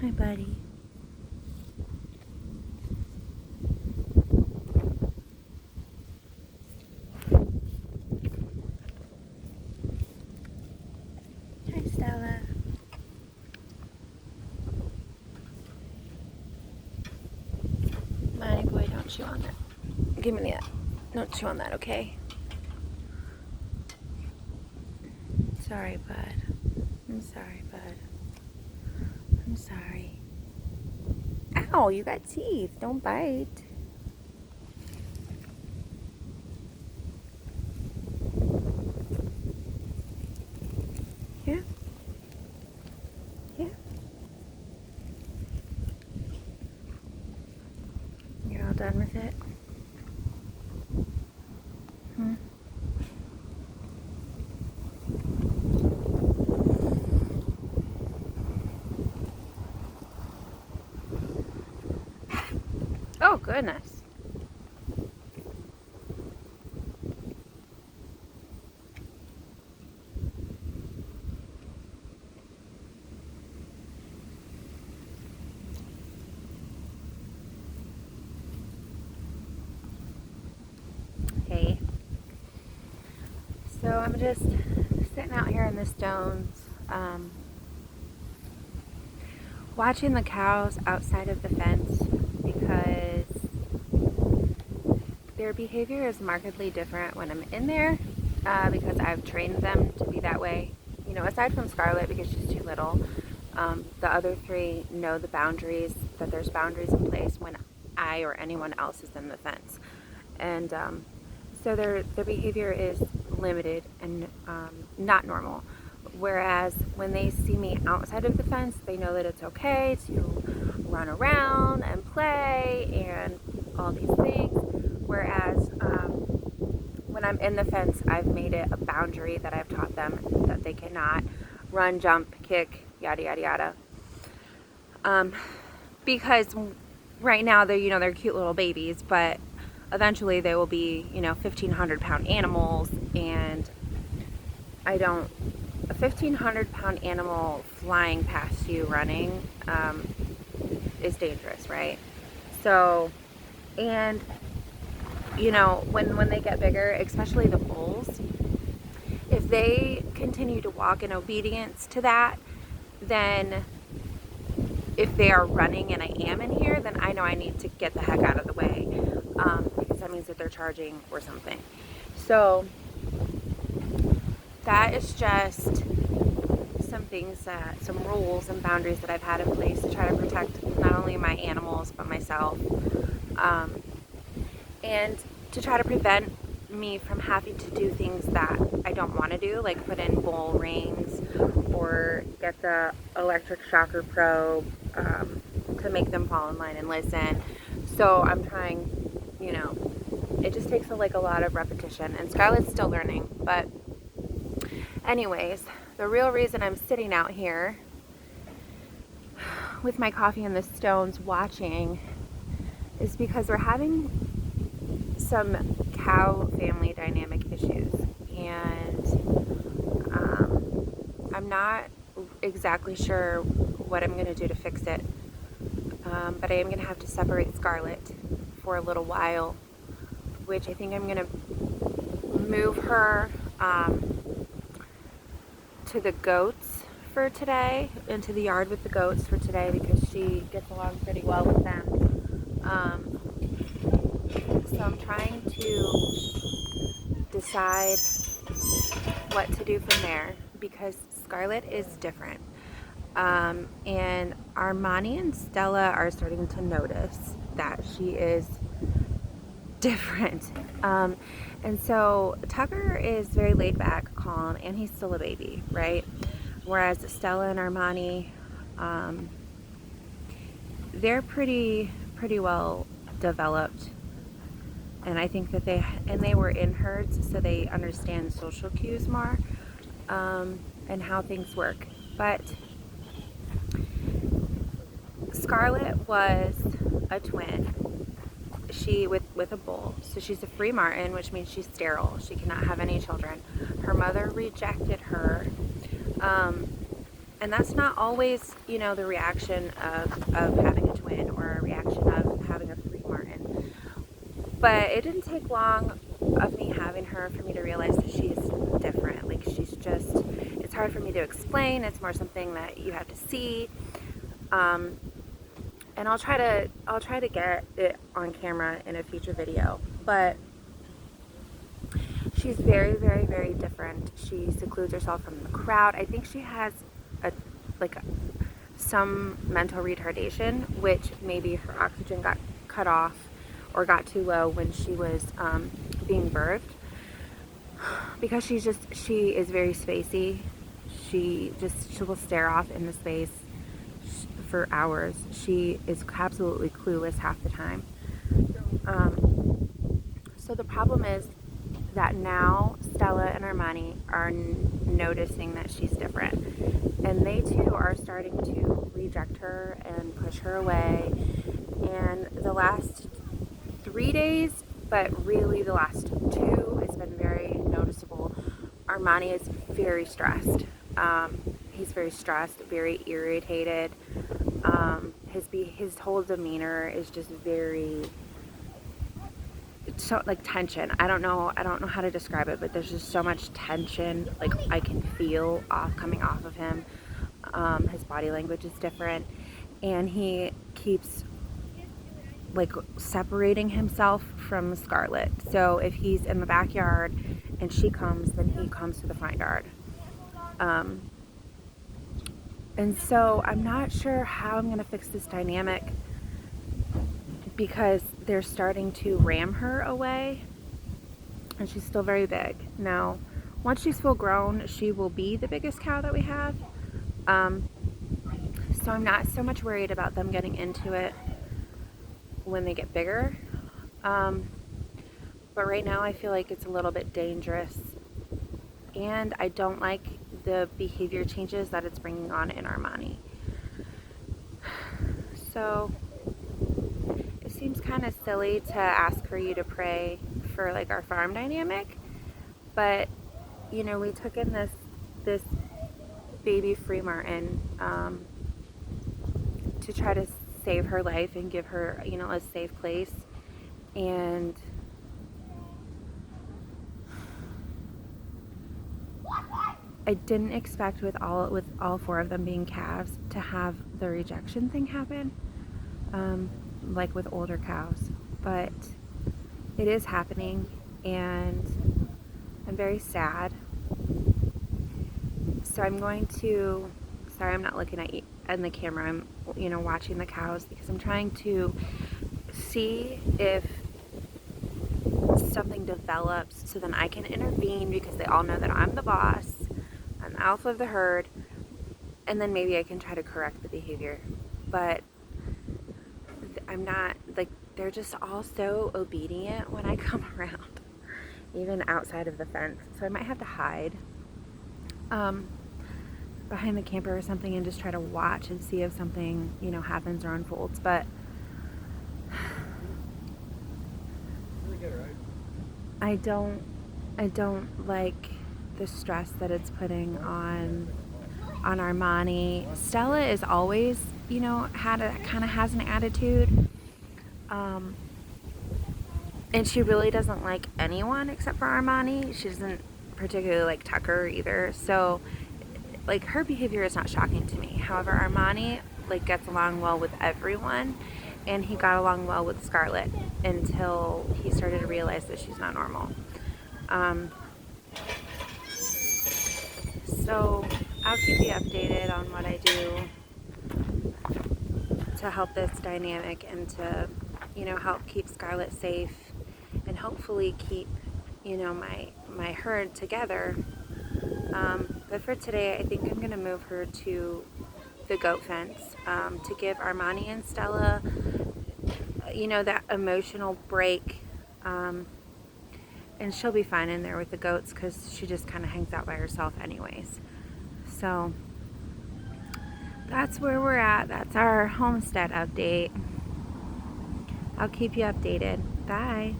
Hi, buddy. Hi, Stella. Money boy, don't chew on that. Give me that. Don't chew on that, okay? Sorry, bud. I'm sorry, bud. I'm sorry. Ow, you got teeth. Don't bite. Yeah? Yeah? You're all done with it? Hmm? Oh, goodness. Hey. So I'm just sitting out here in the stones, watching the cows outside of the fence because their behavior is markedly different when I'm in there because I've trained them to be that way. You know, aside from Scarlett because she's too little, the other three know the boundaries, that there's boundaries in place when I or anyone else is in the fence. And so their behavior is limited and not normal. Whereas when they see me outside of the fence, they know that it's okay to run around and play and all these things. Whereas when I'm in the fence, I've made it a boundary that I've taught them that they cannot run, jump, kick, yada, yada, yada. Because right now they're cute little babies, but eventually they will be, 1,500-pound animals, and a 1,500-pound animal flying past you running is dangerous, right? So, and when they get bigger, especially the bulls, if they continue to walk in obedience to that, then if they are running and I am in here, then I know I need to get the heck out of the way because that means that they're charging or something. So that is just some rules and boundaries that I've had in place to try to protect not only my animals but myself, and to try to prevent me from having to do things that I don't want to do, like put in bull rings or get the electric shocker probe to make them fall in line and listen. So I'm trying, it just takes a lot of repetition, and Scarlett's still learning. But anyways, the real reason I'm sitting out here with my coffee in the stones watching is because we're having some cow family dynamic issues, and I'm not exactly sure what I'm going to do to fix it, but I am going to have to separate Scarlett for a little while, which I think I'm going to move her to the goats for today, into the yard with the goats for today, because she gets along pretty well with them. So I'm trying to decide what to do from there, because Scarlett is different. And Armani and Stella are starting to notice that she is different. And so Tucker is very laid back, calm, and he's still a baby, right? Whereas Stella and Armani, they're pretty well developed. And I think that they were in herds, so they understand social cues more, and how things work. But Scarlett was a twin. She with a bull, so she's a free martin, which means she's sterile. She cannot have any children. Her mother rejected her, And that's not always, you know, the reaction of having a twin or a reaction of having a free Martin. But it didn't take long of me having her for me to realize that she's different. Like, she's just, it's hard for me to explain. It's more something that you have to see. And I'll try to get it on camera in a future video. But she's very, very, very different. She secludes herself from the crowd. I think she has some mental retardation, which maybe her oxygen got cut off or got too low when she was being birthed, because she is very spacey. She will stare off into space for hours. She is absolutely clueless half the time. So the problem is that now Stella and Armani are noticing that she's different, and they too are starting to reject her and push her away. And the last 3 days, but really the last 2, has been very noticeable. Armani is very stressed. He's very stressed, very irritated. His whole demeanor is just very, so like tension. I don't know how to describe it, but there's just so much tension, like I can feel coming off of him. His body language is different, and he keeps like separating himself from Scarlett. So if he's in the backyard and she comes, then he comes to the front yard. And so I'm not sure how I'm gonna fix this dynamic, because they're starting to ram her away, and she's still very big. Now, once she's full grown, she will be the biggest cow that we have. So I'm not so much worried about them getting into it when they get bigger. But right now I feel like it's a little bit dangerous, and I don't like the behavior changes that it's bringing on in Armani. So it seems kind of silly to ask for you to pray for like our farm dynamic, but you know, we took in this baby free Martin to try to save her life and give her, you know, a safe place. And I didn't expect with all 4 of them being calves to have the rejection thing happen, like with older cows, but it is happening, and I'm very sad. So I'm going to, sorry, I'm not looking at you in the camera. I'm, you know, watching the cows, because I'm trying to see if something develops so then I can intervene, because they all know that I'm the boss. I'm the alpha of the herd, and then maybe I can try to correct the behavior. But I'm not, like, they're just all so obedient when I come around, even outside of the fence. So I might have to hide behind the camper or something and just try to watch and see if something, you know, happens or unfolds. But I don't like the stress that it's putting on Armani. Stella is always, you know, kind of has an attitude, and she really doesn't like anyone except for Armani. She doesn't particularly like Tucker either. So like, her behavior is not shocking to me. However, Armani like gets along well with everyone, and he got along well with Scarlett until he started to realize that she's not normal. So I'll keep you updated on what I do to help this dynamic and to, you know, help keep Scarlett safe and hopefully keep, you know, my herd together. But for today, I think I'm going to move her to the goat fence to give Armani and Stella, you know, that emotional break. And she'll be fine in there with the goats, because she just kind of hangs out by herself anyways. So that's where we're at. That's our homestead update. I'll keep you updated. Bye.